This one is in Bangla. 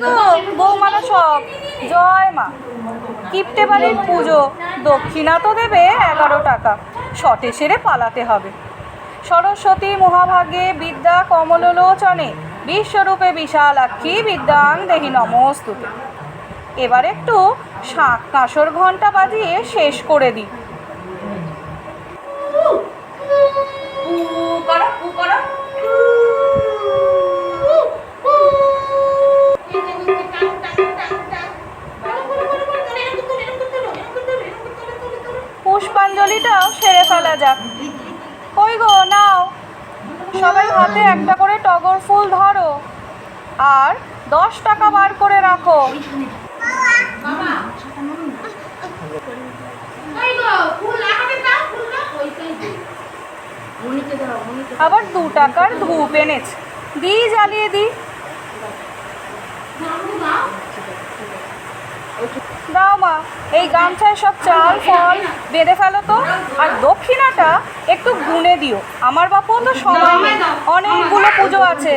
গো বৌমারা সব, জয় মা। কিপ্টে বাড়ির পুজো, দক্ষিণা তো দেবে 11 টাকা, শটে সেরে পালাতে হবে। সরস্বতী মহাভাগে বিদ্যা কমললোচনে, বিশ্বরূপে বিশালাক্ষী বিদ্যাং দেহি নমস্তুতে। এবার একটু শাঁখ কাঁসর ঘণ্টা বাজিয়ে শেষ করে দিই। পুষ্পাঞ্জলিটাও সেরে ফেলা যাক। কই গো নাও, সবাই হাতে একটা করে টগর ফুল ধরো, আর 10 টাকা বার করে রাখো। আবার 2 টাকার ধূপ এনেছে, দিই জ্বালিয়ে দিই। দাও মা, এই গামছায় সব চাল ফল বেঁধে ফেলো তো, আর দক্ষিণাটা একটু গুনে দিও। আমার বাপু তো সময় নেই, অনেকগুলো পুজো আছে।